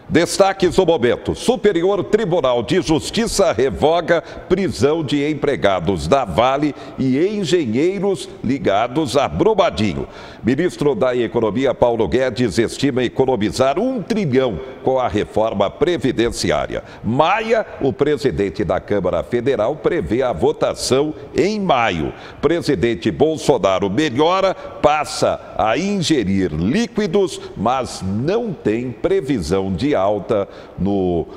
Destaques do momento. Superior Tribunal de Justiça revoga prisão de empregados da Vale e engenheiros ligados a Brumadinho. Ministro da Economia, Paulo Guedes, estima economizar 1 trilhão com a reforma previdenciária. Maia, o presidente da Câmara Federal, prevê a votação em maio. Presidente Bolsonaro melhora, passa a ingerir líquidos, mas não tem previsão de alta no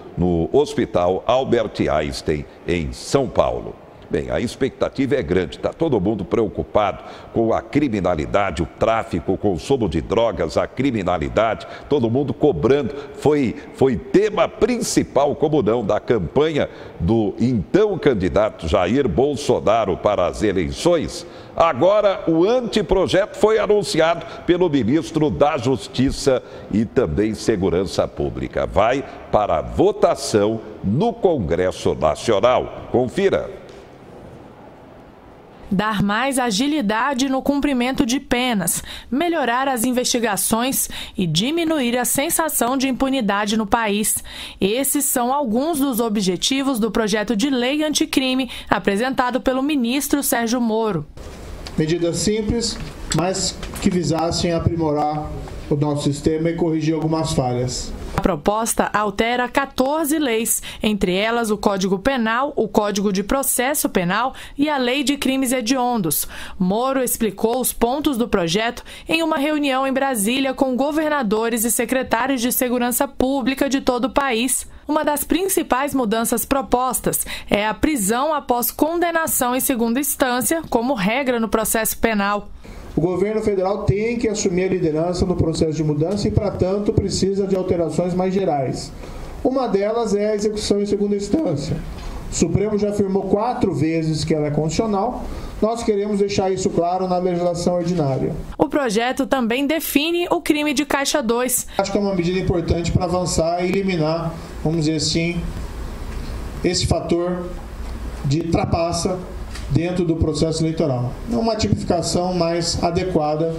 Hospital Albert Einstein, em São Paulo. Bem, a expectativa é grande, está todo mundo preocupado com a criminalidade, o tráfico, o consumo de drogas, a criminalidade, todo mundo cobrando. Foi tema principal, como não, da campanha do então candidato Jair Bolsonaro para as eleições. Agora, o anteprojeto foi anunciado pelo ministro da Justiça e também Segurança Pública. Vai para votação no Congresso Nacional. Confira. Dar mais agilidade no cumprimento de penas, melhorar as investigações e diminuir a sensação de impunidade no país. Esses são alguns dos objetivos do projeto de lei anticrime apresentado pelo ministro Sérgio Moro. Medidas simples, mas que visassem aprimorar o nosso sistema e corrigir algumas falhas. A proposta altera 14 leis, entre elas o Código Penal, o Código de Processo Penal e a Lei de Crimes Hediondos. Moro explicou os pontos do projeto em uma reunião em Brasília com governadores e secretários de segurança pública de todo o país. Uma das principais mudanças propostas é a prisão após condenação em segunda instância, como regra no processo penal. O governo federal tem que assumir a liderança no processo de mudança e, para tanto, precisa de alterações mais gerais. Uma delas é a execução em segunda instância. O Supremo já afirmou 4 vezes que ela é constitucional. Nós queremos deixar isso claro na legislação ordinária. O projeto também define o crime de Caixa 2. Acho que é uma medida importante para avançar e eliminar, vamos dizer assim, esse fator de trapaça dentro do processo eleitoral. É uma tipificação mais adequada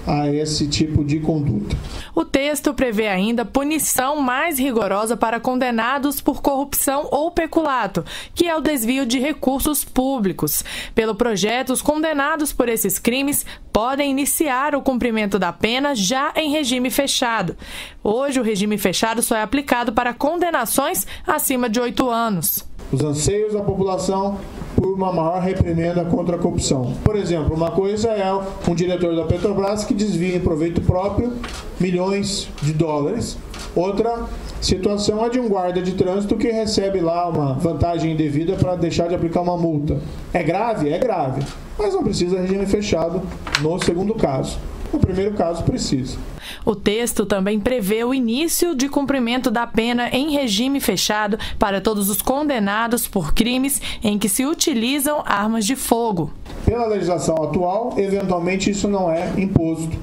a esse tipo de conduta. O texto prevê ainda punição mais rigorosa para condenados por corrupção ou peculato, que é o desvio de recursos públicos. Pelo projeto, os condenados por esses crimes podem iniciar o cumprimento da pena já em regime fechado. Hoje, o regime fechado só é aplicado para condenações acima de 8 anos. Os anseios da população por uma maior reprimenda contra a corrupção. Por exemplo, uma coisa é um diretor da Petrobras que desvia em proveito próprio milhões de dólares. Outra situação é de um guarda de trânsito que recebe lá uma vantagem indevida para deixar de aplicar uma multa. É grave? É grave. Mas não precisa de regime fechado no segundo caso. No primeiro caso, precisa. O texto também prevê o início de cumprimento da pena em regime fechado para todos os condenados por crimes em que se utilizam armas de fogo. Pela legislação atual, eventualmente isso não é imposto.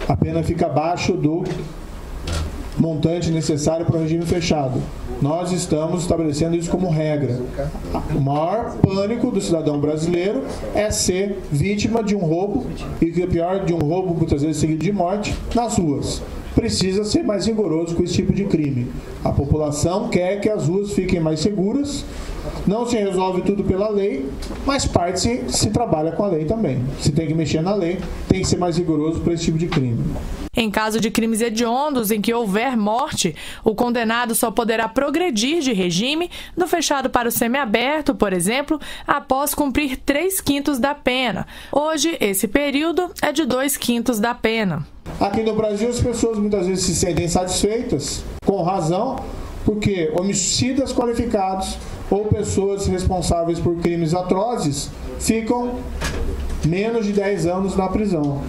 A pena fica abaixo do montante necessário para o regime fechado. Nós estamos estabelecendo isso como regra. O maior pânico do cidadão brasileiro é ser vítima de um roubo, e que é pior, de um roubo muitas vezes seguido de morte, nas ruas. Precisa ser mais rigoroso com esse tipo de crime. A população quer que as ruas fiquem mais seguras. Não se resolve tudo pela lei, mas parte se trabalha com a lei também. Se tem que mexer na lei, tem que ser mais rigoroso para esse tipo de crime. Em caso de crimes hediondos em que houver morte, o condenado só poderá progredir de regime do fechado para o semiaberto, por exemplo, após cumprir 3/5 da pena. Hoje, esse período é de 2/5 da pena. Aqui no Brasil, as pessoas muitas vezes se sentem satisfeitas, com razão, porque homicidas qualificados ou pessoas responsáveis por crimes atrozes ficam menos de 10 anos na prisão.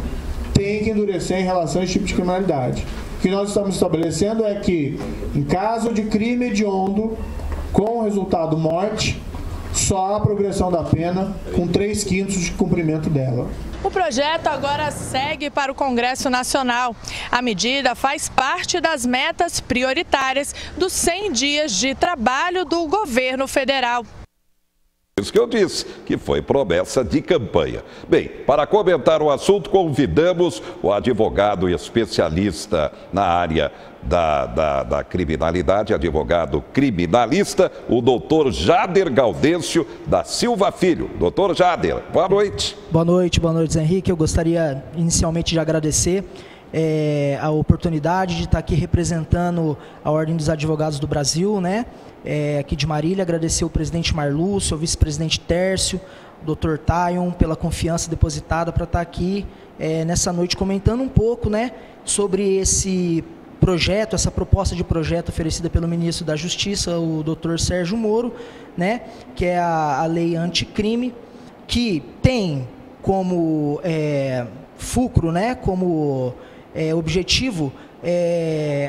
Tem que endurecer em relação a esse tipo de criminalidade. O que nós estamos estabelecendo é que, em caso de crime hediondo, com resultado morte, só a progressão da pena com 3/5 de cumprimento dela. O projeto agora segue para o Congresso Nacional. A medida faz parte das metas prioritárias dos 100 dias de trabalho do governo federal. Isso que eu disse, que foi promessa de campanha. Bem, para comentar o assunto, convidamos o advogado e especialista na área da criminalidade, advogado criminalista, o doutor Jader Gaudêncio da Silva Filho. Doutor Jader, boa noite. Boa noite, Zé Henrique. Eu gostaria inicialmente de agradecer a oportunidade de estar aqui representando a Ordem dos Advogados do Brasil, né? Aqui de Marília, agradecer o presidente Marlúcio, o vice-presidente Tércio, o Dr. Tayon, pela confiança depositada para estar aqui nessa noite comentando um pouco, né, sobre esse projeto, essa proposta de projeto oferecida pelo ministro da Justiça, o Dr. Sérgio Moro, né, que é a lei anticrime, que tem como fulcro, né, como objetivo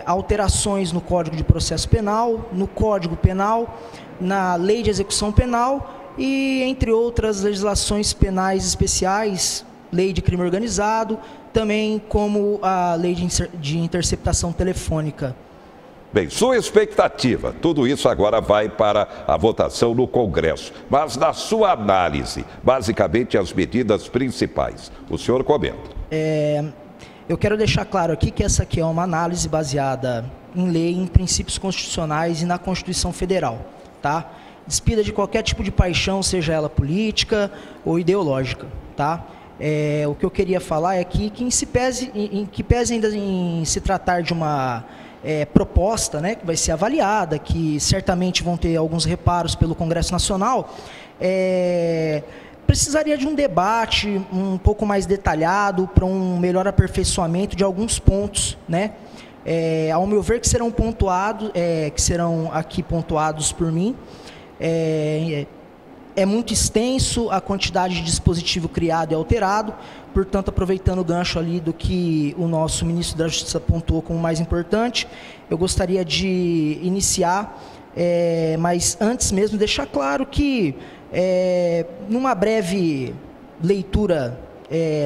alterações no Código de Processo Penal, no Código Penal, na Lei de Execução Penal e entre outras legislações penais especiais, Lei de Crime Organizado, também como a Lei de Interceptação Telefônica. Bem, sua expectativa, tudo isso agora vai para a votação no Congresso, mas na sua análise, basicamente as medidas principais, o senhor comenta. Eu quero deixar claro aqui que essa aqui é uma análise baseada em lei, em princípios constitucionais e na Constituição Federal, tá? Despida de qualquer tipo de paixão, seja ela política ou ideológica, tá? O que eu queria falar é que em que pese ainda em se tratar de uma proposta, né, que vai ser avaliada, que certamente vão ter alguns reparos pelo Congresso Nacional, precisaria de um debate um pouco mais detalhado para um melhor aperfeiçoamento de alguns pontos, né? Ao meu ver, que serão aqui pontuados por mim. É muito extenso a quantidade de dispositivo criado e alterado, portanto, aproveitando o gancho ali do que o nosso ministro da Justiça pontuou como mais importante, eu gostaria de iniciar, mas antes mesmo deixar claro que numa breve leitura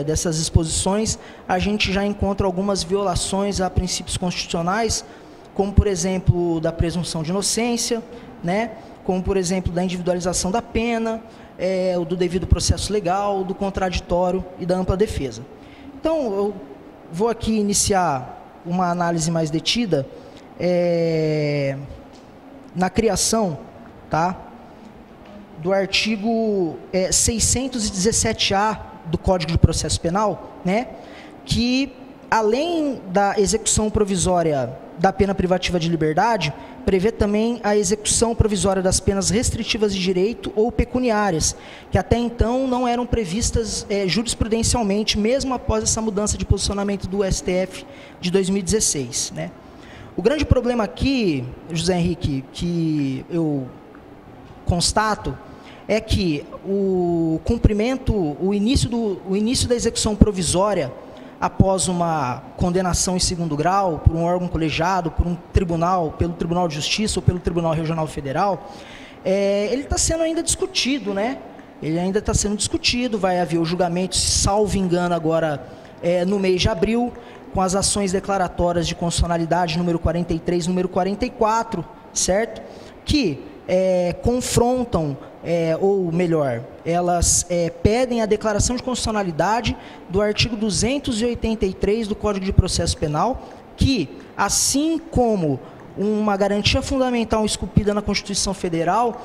dessas exposições, a gente já encontra algumas violações a princípios constitucionais, como, por exemplo, da presunção de inocência, né? Como, por exemplo, da individualização da pena, do devido processo legal, do contraditório e da ampla defesa. Então, eu vou aqui iniciar uma análise mais detida na criação, tá, do artigo 617-A do Código de Processo Penal, né, que, além da execução provisória da pena privativa de liberdade, prevê também a execução provisória das penas restritivas de direito ou pecuniárias, que até então não eram previstas jurisprudencialmente, mesmo após essa mudança de posicionamento do STF de 2016. Né? O grande problema aqui, José Henrique, que eu constato, é que o cumprimento, o início da execução provisória após uma condenação em segundo grau, por um órgão colegiado, por um tribunal, pelo Tribunal de Justiça ou pelo Tribunal Regional Federal, ele está sendo ainda discutido, né? Ele ainda está sendo discutido, vai haver o julgamento, salvo engano, agora no mês de abril, com as ações declaratórias de constitucionalidade número 43, número 44, certo? Que confrontam, ou melhor, elas pedem a declaração de constitucionalidade do artigo 283 do Código de Processo Penal, que, assim como uma garantia fundamental esculpida na Constituição Federal,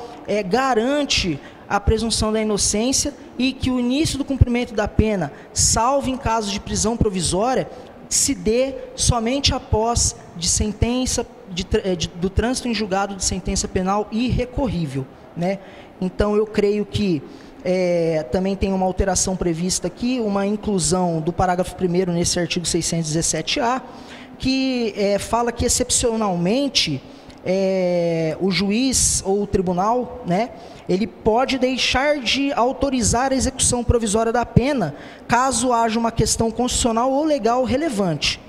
garante a presunção da inocência e que o início do cumprimento da pena, salvo em casos de prisão provisória, se dê somente após de sentença, do trânsito em julgado de sentença penal irrecorrível, né? Então, eu creio que também tem uma alteração prevista aqui, uma inclusão do parágrafo 1º nesse artigo 617-A, que fala que, excepcionalmente, o juiz ou o tribunal, né, ele pode deixar de autorizar a execução provisória da pena, caso haja uma questão constitucional ou legal relevante.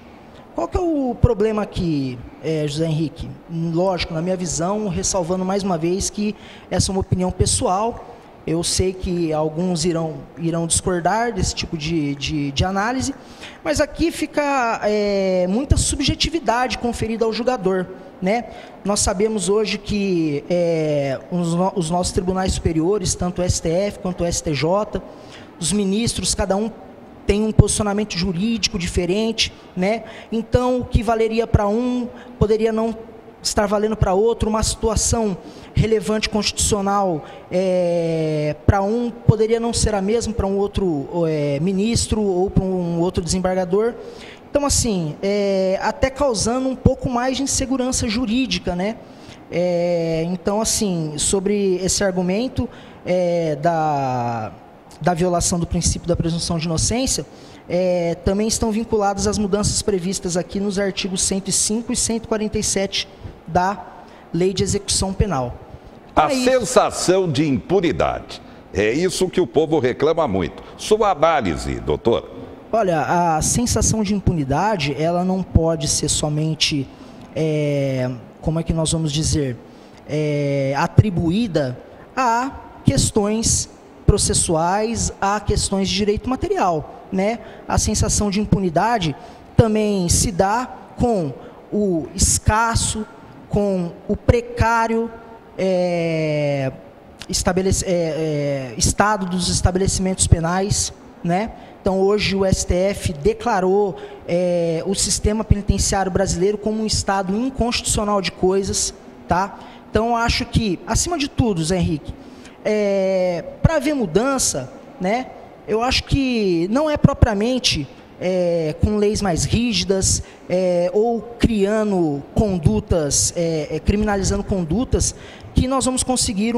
Qual que é o problema aqui, José Henrique? Lógico, na minha visão, ressalvando mais uma vez que essa é uma opinião pessoal, Eu sei que alguns irão discordar desse tipo de análise, mas aqui fica muita subjetividade conferida ao julgador, né? Nós sabemos hoje que os nossos tribunais superiores, tanto o STF quanto o STJ, os ministros, cada um tem um posicionamento jurídico diferente, né? Então, o que valeria para um poderia não estar valendo para outro, uma situação relevante constitucional para um poderia não ser a mesma para um outro ministro ou para um outro desembargador. Então, assim, até causando um pouco mais de insegurança jurídica, né? Então, assim, sobre esse argumento da violação do princípio da presunção de inocência, também estão vinculadas as mudanças previstas aqui nos artigos 105 e 147 da Lei de Execução Penal. A sensação de impunidade, é isso que o povo reclama muito. Sua análise, doutor? Olha, a sensação de impunidade, ela não pode ser somente, como é que nós vamos dizer, atribuída a questões processuais, a questões de direito material, né? A sensação de impunidade também se dá com o escasso, com o precário estado dos estabelecimentos penais, né? Então, hoje o STF declarou o sistema penitenciário brasileiro como um estado inconstitucional de coisas, tá? Então, eu acho que, acima de tudo, Zé Henrique, para haver mudança, né, eu acho que não é propriamente com leis mais rígidas ou criando condutas, criminalizando condutas, que nós vamos conseguir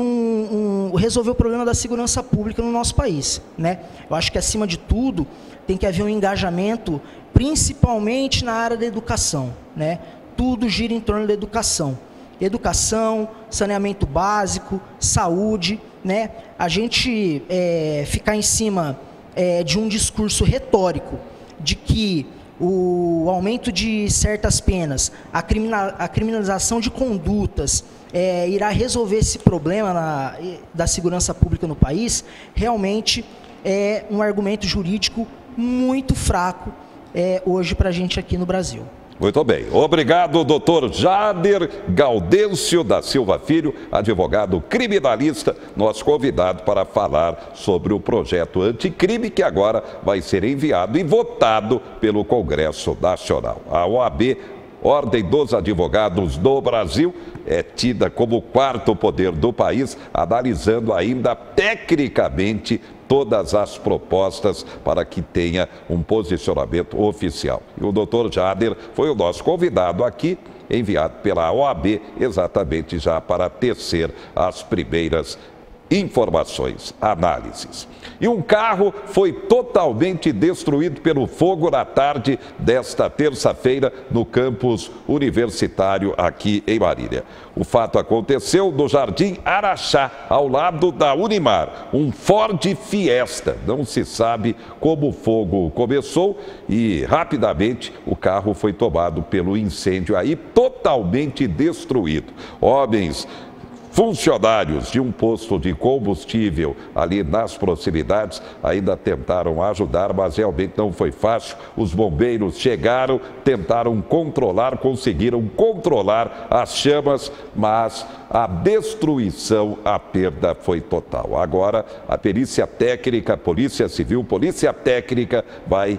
resolver o problema da segurança pública no nosso país, né? Eu acho que, acima de tudo, tem que haver um engajamento, principalmente na área da educação, né? Tudo gira em torno da educação. Educação, saneamento básico, saúde, né? A gente ficar em cima de um discurso retórico de que o aumento de certas penas, a criminalização de condutas irá resolver esse problema da segurança pública no país, realmente é um argumento jurídico muito fraco hoje para a gente aqui no Brasil. Muito bem. Obrigado, doutor Jader Gaudêncio da Silva Filho, advogado criminalista, nosso convidado para falar sobre o projeto anticrime que agora vai ser enviado e votado pelo Congresso Nacional. A OAB, Ordem dos Advogados do Brasil, é tida como o quarto poder do país, analisando ainda tecnicamente todas as propostas para que tenha um posicionamento oficial. E o doutor Jader foi o nosso convidado aqui, enviado pela OAB, exatamente já para tecer as primeiras informações, análises. E um carro foi totalmente destruído pelo fogo na tarde desta terça-feira no campus universitário aqui em Marília. O fato aconteceu no Jardim Araxá, ao lado da Unimar, um Ford Fiesta. Não se sabe como o fogo começou e rapidamente o carro foi tomado pelo incêndio aí, totalmente destruído. Homens, funcionários de um posto de combustível ali nas proximidades ainda tentaram ajudar, mas realmente não foi fácil. Os bombeiros chegaram, tentaram controlar, conseguiram controlar as chamas, mas a destruição, a perda foi total. Agora, a perícia técnica, Polícia Civil, Polícia Técnica vai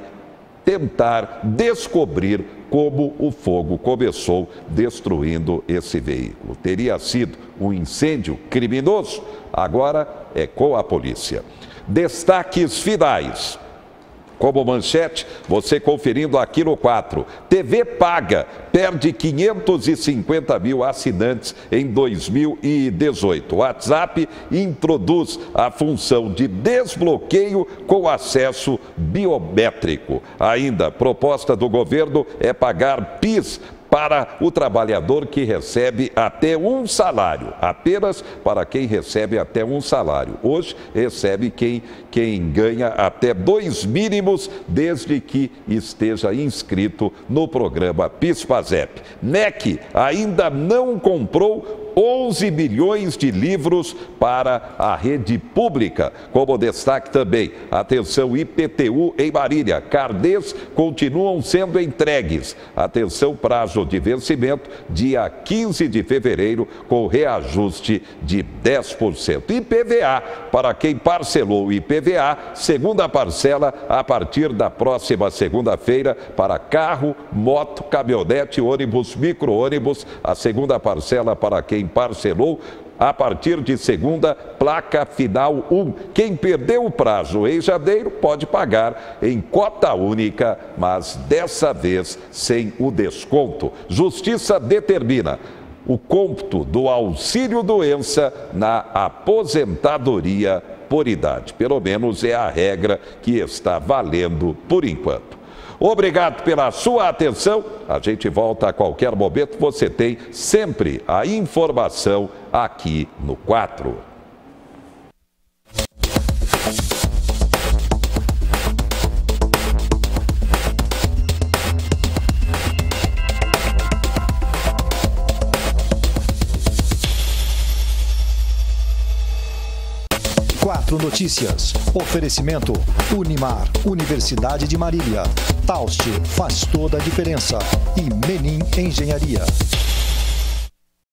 tentar descobrir como o fogo começou destruindo esse veículo. Teria sido um incêndio criminoso? Agora é com a polícia. Destaques finais. Como manchete, você conferindo aqui no 4. TV paga perde 550 mil assinantes em 2018. WhatsApp introduz a função de desbloqueio com acesso biométrico. Ainda, proposta do governo é pagar PIS para o trabalhador que recebe até um salário, apenas para quem recebe até um salário. Hoje recebe quem ganha até 2 mínimos, desde que esteja inscrito no programa PIS-PASEP. NEC ainda não comprou 11 milhões de livros para a rede pública. Como destaque também, atenção IPTU em Marília, Cardês continuam sendo entregues. Atenção, prazo de vencimento, dia 15 de fevereiro, com reajuste de 10%. IPVA, para quem parcelou o IPVA, segunda parcela a partir da próxima segunda-feira para carro, moto, caminhonete, ônibus, micro-ônibus. A segunda parcela para quem parcelou a partir de segunda, placa final 1. Quem perdeu o prazo em janeiro pode pagar em cota única, mas dessa vez sem o desconto. Justiça determina o cômputo do auxílio-doença na aposentadoria por idade. Pelo menos é a regra que está valendo por enquanto. Obrigado pela sua atenção. A gente volta a qualquer momento. Você tem sempre a informação aqui no 4. Notícias. Oferecimento Unimar, Universidade de Marília. Taust faz toda a diferença. E Menin Engenharia.